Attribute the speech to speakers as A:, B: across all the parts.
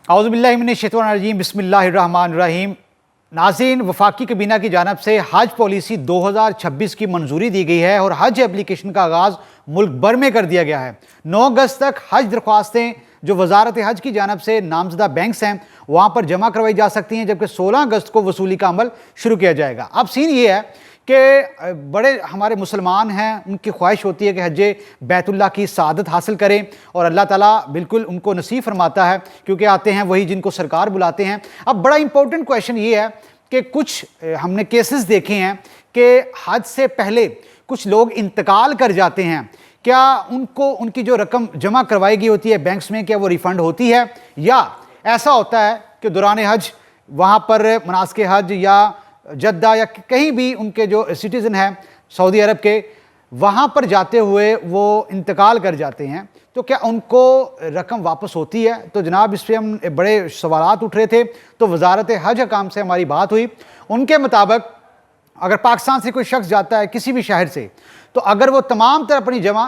A: औज़ुबिल्लाहि मिनश्शैतानिर्रजीम बिस्मिल्लाहिर्रहमानिर्रहीम। नाज़रीन, वफाकी काबीना की जानिब से हज पॉलिसी 2026 की मंजूरी दी गई है और हज एप्लीकेशन का आगाज़ मुल्क भर में कर दिया गया है। 9 अगस्त तक हज दरख्वास्तें जो वजारत हज की जानिब से नामजदा बैंक्स हैं वहाँ पर जमा करवाई जा सकती हैं, जबकि 16 अगस्त को वसूली का अमल शुरू किया जाएगा। अब सीन ये है कि बड़े हमारे मुसलमान हैं, उनकी ख्वाहिश होती है कि हज बैतुल्लाह की सआदत हासिल करें और अल्लाह ताला बिल्कुल उनको नसीब फरमाता है, क्योंकि आते हैं वही जिनको सरकार बुलाते हैं। अब बड़ा इंपॉर्टेंट क्वेश्चन ये है कि कुछ हमने केसेस देखे हैं कि हज से पहले कुछ लोग इंतकाल कर जाते हैं, क्या उनको उनकी जो रकम जमा करवाई गई होती है बैंक्स में, क्या वो रिफ़ंड होती है, या ऐसा होता है कि दौरान हज वहाँ पर मनासिक हज या जद्दा या कहीं भी उनके जो सिटीज़न हैं सऊदी अरब के, वहाँ पर जाते हुए वो इंतकाल कर जाते हैं, तो क्या उनको रकम वापस होती है? तो जनाब, इस पर हम बड़े सवालात उठ रहे थे। तो वजारत हज हकाम से हमारी बात हुई। उनके मुताबिक अगर पाकिस्तान से कोई शख्स जाता है किसी भी शहर से, तो अगर वो तमाम तरह अपनी जमा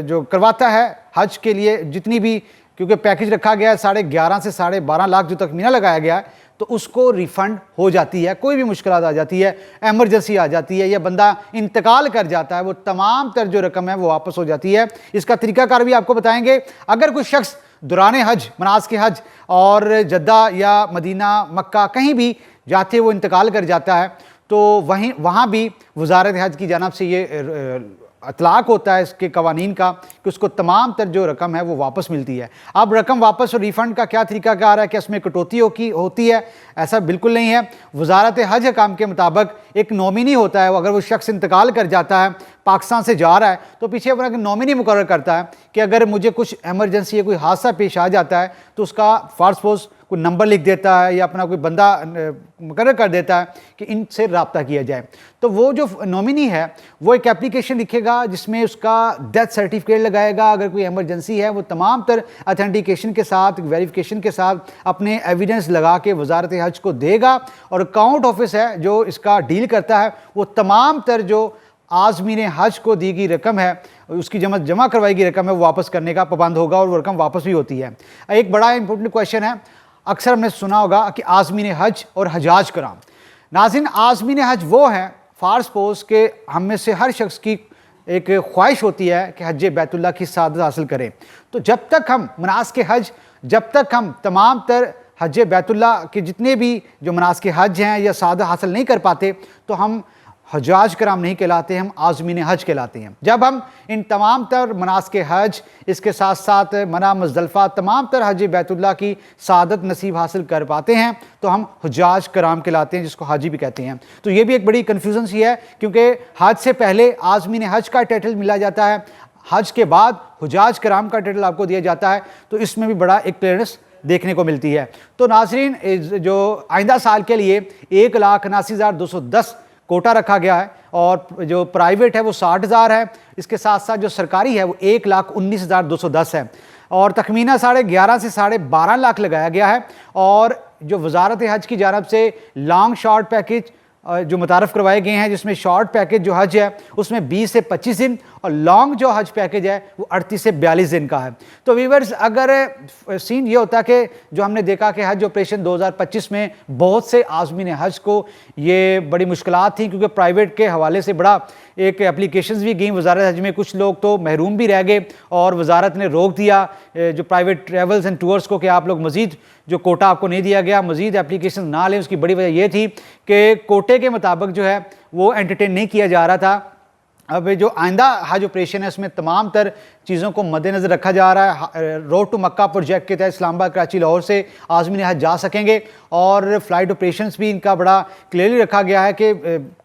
A: जो करवाता है हज के लिए, जितनी भी, क्योंकि पैकेज रखा गया है 11.5 से 12.5 लाख जो तखमीना लगाया गया है, तो उसको रिफ़ंड हो जाती है। कोई भी मुश्किलात आ जाती है, एमरजेंसी आ जाती है या बंदा इंतकाल कर जाता है, वो तमाम तर जो रकम है वो वापस हो जाती है। इसका तरीकाकार भी आपको बताएंगे। अगर कोई शख्स दौरान हज, मनासिक हज और जद्दा या मदीना, मक्का कहीं भी जाते वो इंतकाल कर जाता है, तो वहाँ भी वजारत हज की जानिब से ये इतलाक होता है इसके कवानीन का कि उसको तमाम तर जो रकम है वो वापस मिलती है। अब रकम वापस और रिफ़ंड का क्या तरीकाकार है, क्या इसमें कटौती होती है? ऐसा बिल्कुल नहीं है। वजारत हज हकाम के मुताबिक एक नॉमिनी होता है, अगर वो शख्स इंतकाल कर जाता है, पाकिस्तान से जा रहा है, तो पीछे अपना नॉमिनी मुकर्रर करता है कि अगर मुझे कुछ एमरजेंसी या कोई हादसा पेश आ जाता है तो उसका फॉर सपोज कोई नंबर लिख देता है या अपना कोई बंदा मुकर्रर कर देता है कि इनसे रब्ता किया जाए। तो वो जो नॉमिनी है वो एक एप्लीकेशन लिखेगा जिसमें उसका डेथ सर्टिफिकेट लगाएगा। अगर कोई एमरजेंसी है वो तमाम तर अथेंटिकेशन के साथ, वेरिफिकेशन के साथ अपने एविडेंस लगा के वजारत हज को देगा, और अकाउंट ऑफिस है जो इसका डील करता है, वो तमाम तर जो आज़मीन हज को दी गई रकम है, उसकी जमा करवाई गई रकम है, वो वापस करने का पाबंद होगा और वो रकम वापस भी होती है। एक बड़ा इंपॉर्टेंट क्वेश्चन है, अक्सर हमने सुना होगा कि आज़मीन हज और हजाज कराम। नाज़रीन, आज़मीन हज वो है, फॉर सपोज के हम में से हर शख्स की एक ख्वाहिश होती है कि हज बैतुल्लाह की सआदत हासिल करें। तो जब तक हम मनासिक हज, जब तक हम तमाम तर हज बैतुल्लाह के जितने भी जो मनासिक हज हैं या सआदत हासिल नहीं कर पाते, तो हम हजाज कराम नहीं कहलाते, हम आज़मीन हज कहलाते हैं। जब हम इन तमाम तर मनासिक हज, इसके साथ साथ मना, मुज़दलिफ़ा, तमाम तर हज बैतुल्लाह की सआदत नसीब हासिल कर पाते हैं, तो हम हजाज कराम कहलाते हैं, जिसको हाजी भी कहते हैं। तो ये भी एक बड़ी कन्फ्यूज़न सी है, क्योंकि हज से पहले आज़मीन हज का टाइटल मिला जाता है, हज के बाद हजाज कराम का टाइटल आपको दिया जाता है। तो इसमें भी बड़ा एक क्लियरेंस देखने को मिलती है। तो नाज़रीन, जो आइंदा साल के लिए 1,79,210 कोटा रखा गया है, और जो प्राइवेट है वो 60,000 है, इसके साथ साथ जो सरकारी है वो 1,19,210 है, और तखमीना 11.5 से 12.5 लाख लगाया गया है। और जो वजारत हज की जानिब से लॉन्ग शॉर्ट पैकेज जो मुतारफ़ करवाए गए हैं, जिसमें शॉर्ट पैकेज जो हज है उसमें 20 से 25 दिन, और लॉन्ग जो हज पैकेज है वो 38 से 42 दिन का है। तो व्यूअर्स, अगर सीन ये होता कि जो हमने देखा कि हज ऑपरेशन 2025 में बहुत से आज़मीन हज को ये बड़ी मुश्किलात थी, क्योंकि प्राइवेट के हवाले से बड़ा एक एप्लीकेशंस भी गई वजारत हज में, कुछ लोग तो महरूम भी रह गए, और वजारत ने रोक दिया जो प्राइवेट ट्रैवल्स एंड टूर्स को कि आप लोग मज़ीद जो कोटा आपको नहीं दिया गया, मज़ीद एप्लीकेशन ना लें। उसकी बड़ी वजह यह थी कि कोटे के मुताबिक जो है वो एंटरटेन नहीं किया जा रहा था। अब जो आइंदा हज ऑपरेशन है उसमें तमाम तर चीज़ों को मद्देनज़र रखा जा रहा है। रोड टू मक्का प्रोजेक्ट के तहत इस्लामाबाद, कराची, लाहौर से आज़मीन हज जा सकेंगे, और फ़्लाइट ऑपरेशंस भी इनका बड़ा क्लियरली रखा गया है कि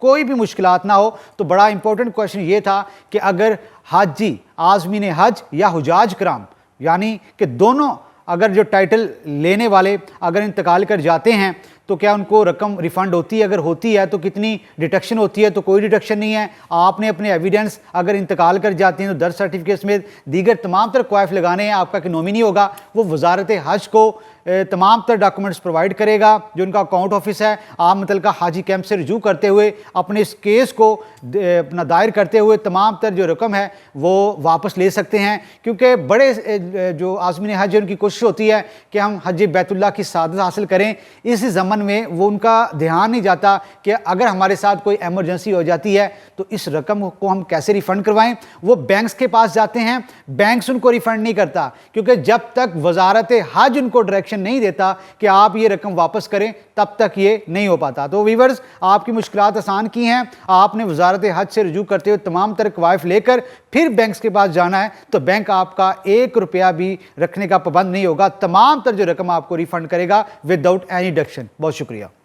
A: कोई भी मुश्किलात ना हो। तो बड़ा इंपॉर्टेंट क्वेश्चन ये था कि अगर हाजी आज़मीन हज या हुजाज कराम, यानी कि दोनों अगर जो टाइटल लेने वाले अगर इंतकाल कर जाते हैं, तो क्या उनको रकम रिफ़ंड होती है? अगर होती है तो कितनी डिडक्शन होती है? तो कोई डिडक्शन नहीं है। आपने अपने एविडेंस अगर इंतकाल कर जाते हैं तो दर्ज सर्टिफिकेट्स में दीगर तमाम तरह क्वाइफ लगाने हैं। आपका कि नॉमिनी होगा वो वजारत हज को तमाम तर डॉक्यूमेंट्स प्रोवाइड करेगा। जो उनका अकाउंट ऑफिस है, आप मुतलका हाजी कैंप से रजू करते हुए अपने इस केस को अपना दायर करते हुए तमाम तर जो रकम है वो वापस ले सकते हैं, क्योंकि बड़े जो आज़मीन हज उनकी कोशिश होती है कि हम हज बैतुल्लाह की सादत हासिल करें। इस ज़मन में वो उनका ध्यान नहीं जाता कि अगर हमारे साथ कोई एमरजेंसी हो जाती है तो इस रकम को हम कैसे रिफ़ंड करवाएं। वो बैंक्स के पास जाते हैं, बैंक्स उनको रिफ़ंड नहीं करता, क्योंकि जब तक वजारत हज उनको डायरेक्शन नहीं देता कि आप ये रकम वापस करें तब तक ये नहीं हो पाता। तो वीवर्स, आपकी मुश्किलात आसान की हैं। आपने वजारत हज से रजू करते हुए तमाम तरह कवायफ लेकर फिर बैंक्स के पास जाना है, तो बैंक आपका 1 रुपया भी रखने का पाबंद नहीं होगा। तमाम तर जो रकम आपको रिफ़ंड करेगा विदाउट एनी डिडक्शन। बहुत शुक्रिया।